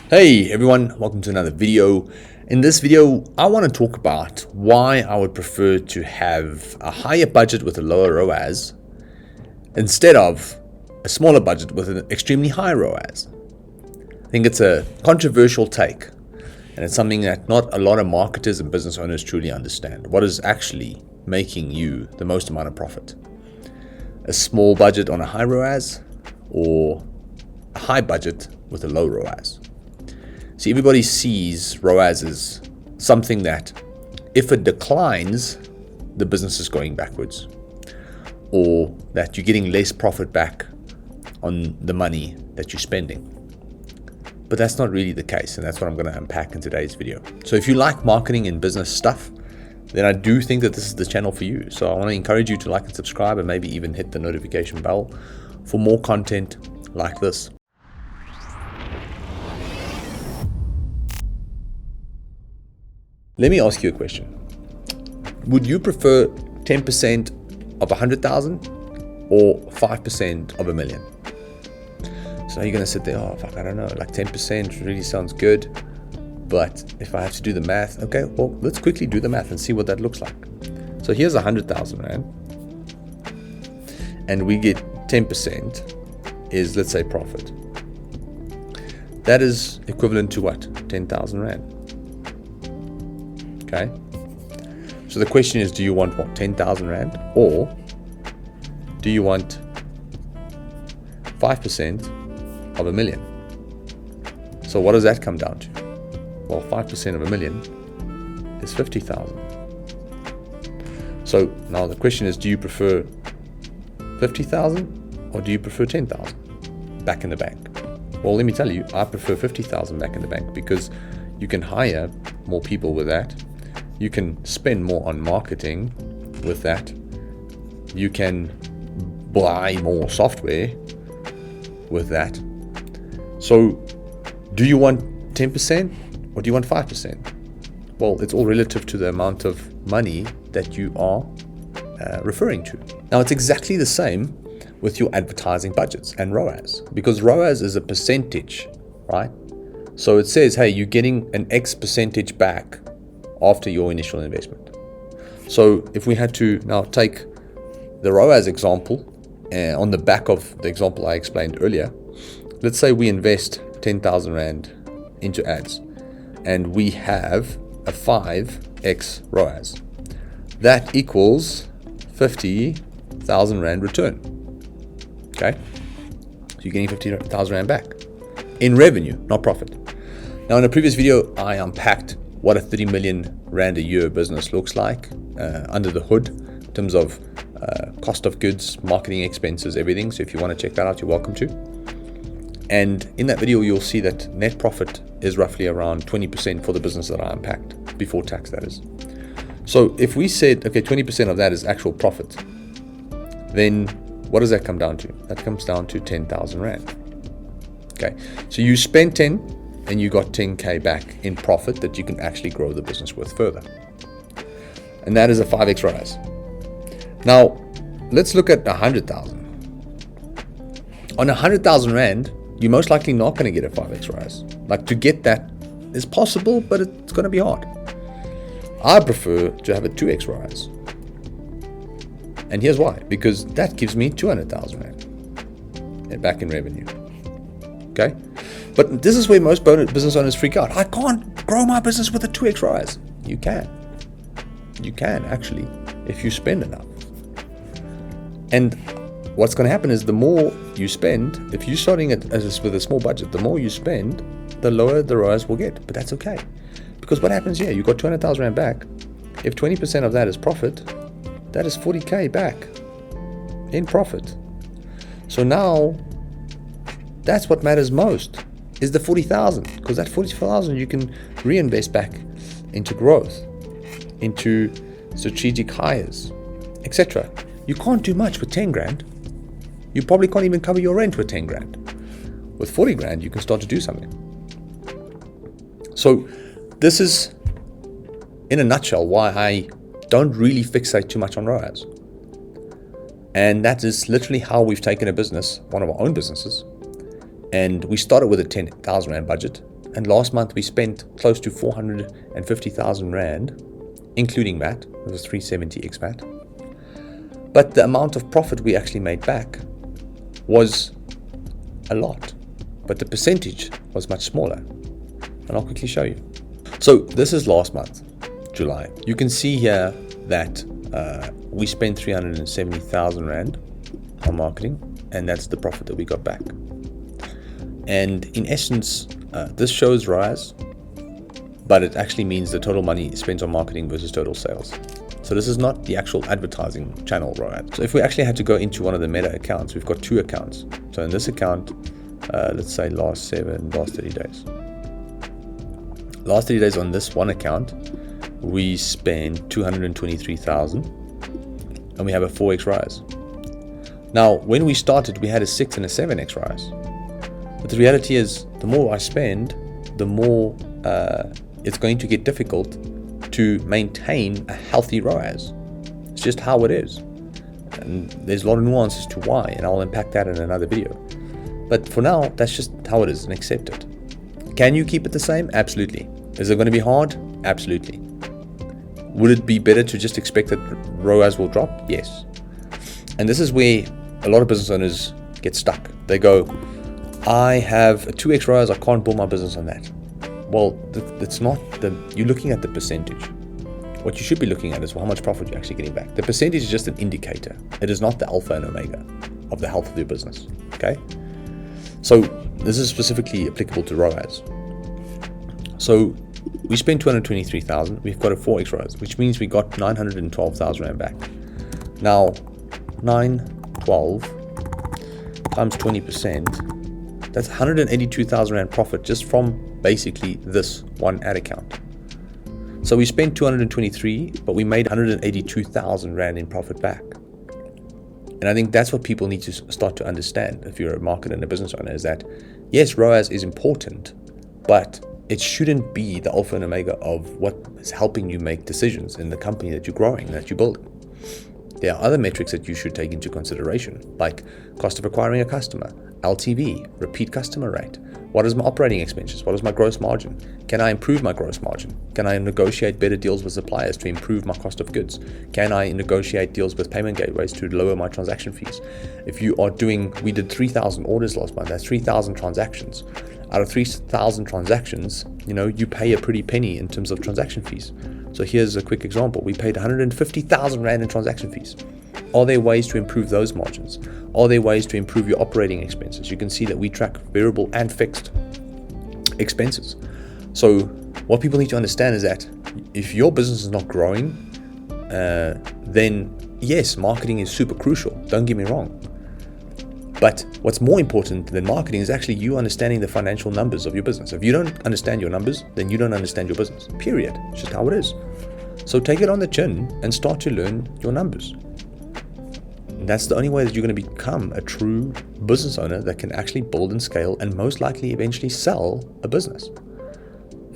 Hey everyone, welcome to another video. In this video, I want to talk about why I would prefer to have a higher budget with a lower ROAS instead of a smaller budget with an extremely high ROAS. I think it's a controversial take, and it's something that not a lot of marketers and business owners truly understand. What is actually making you the most amount of profit? A small budget on a high ROAS or a high budget with a low ROAS? See, everybody sees ROAS as something that if it declines, the business is going backwards, or that you're getting less profit back on the money that you're spending. But that's not really the case, and that's what I'm going to unpack in today's video. So if you like marketing and business stuff, then I do think that this is the channel for you. So I want to encourage you to like and subscribe, and maybe even hit the notification bell for more content like this. Let me ask you a question. Would you prefer 10% of 100,000 or 5% of a million? So you're going to sit there, oh, fuck, I don't know, like 10% really sounds good. But if I have to do the math, okay, well, let's quickly do the math and see what that looks like. So here's 100,000 Rand. And we get 10% is, let's say, profit. That is equivalent to what? 10,000 Rand. Okay, so the question is, do you want what, 10,000 Rand, or do you want 5% of a million? So what does that come down to? Well, 5% of a million is 50,000. So now the question is, do you prefer 50,000 or do you prefer 10,000 back in the bank? Well, let me tell you, I prefer 50,000 back in the bank, because you can hire more people with that. You can spend more on marketing with that. You can buy more software with that. So do you want 10% or do you want 5%? Well, it's all relative to the amount of money that you are referring to. Now, it's exactly the same with your advertising budgets and ROAS, because ROAS is a percentage, right? So it says, hey, you're getting an X percentage back after your initial investment. So if we had to now take the ROAS example on the back of the example I explained earlier, let's say we invest 10,000 Rand into ads and we have a 5x ROAS. That equals 50,000 Rand return. Okay? So you're getting 50,000 Rand back in revenue, not profit. Now, in a previous video, I unpacked what a 30 million Rand a year business looks like under the hood in terms of cost of goods, marketing expenses, everything. So if you want to check that out, you're welcome to. And in that video, you'll see that net profit is roughly around 20% for the business that I unpacked, before tax, that is. So if we said, okay, 20% of that is actual profit, then what does that come down to? That comes down to 10,000 Rand. Okay, so you spent 10 and you got 10K back in profit that you can actually grow the business with further. And that is a 5x ROAS. Now, let's look at 100,000. On 100,000 Rand, you're most likely not going to get a 5x ROAS. Like, to get that is possible, but it's going to be hard. I prefer to have a 2x ROAS. And here's why. Because that gives me 200,000 Rand back in revenue. Okay? But this is where most business owners freak out. I can't grow my business with a 2x ROAS. You can. You can, actually, if you spend enough. And what's going to happen is, the more you spend, if you're starting with a small budget, the more you spend, the lower the ROAS will get. But that's okay. Because what happens here, you got 200,000 Rand back. If 20% of that is profit, that is 40K back in profit. So now, that's what matters most, is the 40,000, because that 40,000 you can reinvest back into growth, into strategic hires, etc. You can't do much with 10 grand. You probably can't even cover your rent with 10 grand. With 40 grand, you can start to do something. So this is, in a nutshell, why I don't really fixate too much on ROAS. And that is literally how we've taken a business, one of our own businesses, and we started with a 10,000 Rand budget, And last month we spent close to 450,000 Rand, including VAT. It was 370 ex VAT. But the amount of profit we actually made back was a lot, but the percentage was much smaller. And I'll quickly show you. So this is last month, July. You can see here that we spent 370,000 Rand on marketing, and that's the profit that we got back. And in essence, this shows ROAS, but it actually means the total money spent on marketing versus total sales. So this is not the actual advertising channel ROAS. So if we actually had to go into one of the Meta accounts, we've got two accounts. So in this account, let's say last 30 days. Last 30 days on this one account, we spend 223,000 and we have a 4x ROAS. Now, when we started, we had a 6 and a 7x ROAS. But the reality is, the more I spend, the more it's going to get difficult to maintain a healthy ROAS. It's just how it is. And there's a lot of nuances to why, and I'll unpack that in another video. But for now, that's just how it is, and accept it. Can you keep it the same? Absolutely. Is it going to be hard? Absolutely. Would it be better to just expect that ROAS will drop? Yes. And this is where a lot of business owners get stuck. They go, I have a 2x ROAS, I can't build my business on that. Well, that's not you're looking at the percentage. What you should be looking at is how much profit you're actually getting back. The percentage is just an indicator. It is not the alpha and omega of the health of your business. Okay? So this is specifically applicable to ROAS. So we spent 223,000. We've got a 4x ROAS, which means we got 912,000 Rand back. Now, 912 times 20%, that's 182,000 Rand profit just from basically this one ad account. So we spent 223, but we made 182,000 Rand in profit back. And I think that's what people need to start to understand if you're a marketer and a business owner, is that yes, ROAS is important, but it shouldn't be the alpha and omega of what is helping you make decisions in the company that you're growing, that you're building. There are other metrics that you should take into consideration, like cost of acquiring a customer, LTV, repeat customer rate. What is my operating expenses? What is my gross margin? Can I improve my gross margin? Can I negotiate better deals with suppliers to improve my cost of goods? Can I negotiate deals with payment gateways to lower my transaction fees? If you are we did 3,000 orders last month, that's 3,000 transactions. Out of 3,000 transactions, you pay a pretty penny in terms of transaction fees. So here's a quick example. We paid 150,000 Rand in transaction fees. Are there ways to improve those margins? Are there ways to improve your operating expenses? You can see that we track variable and fixed expenses. So what people need to understand is that if your business is not growing, then yes, marketing is super crucial. Don't get me wrong. But what's more important than marketing is actually you understanding the financial numbers of your business. If you don't understand your numbers, then you don't understand your business. Period. It's just how it is. So take it on the chin and start to learn your numbers. And that's the only way that you're going to become a true business owner that can actually build and scale and most likely eventually sell a business.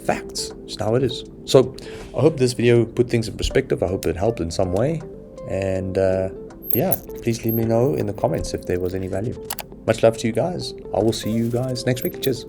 Facts. Just how it is. So I hope this video put things in perspective. I hope it helped in some way. And please let me know in the comments if there was any value. Much love to you guys. I will see you guys next week. Cheers.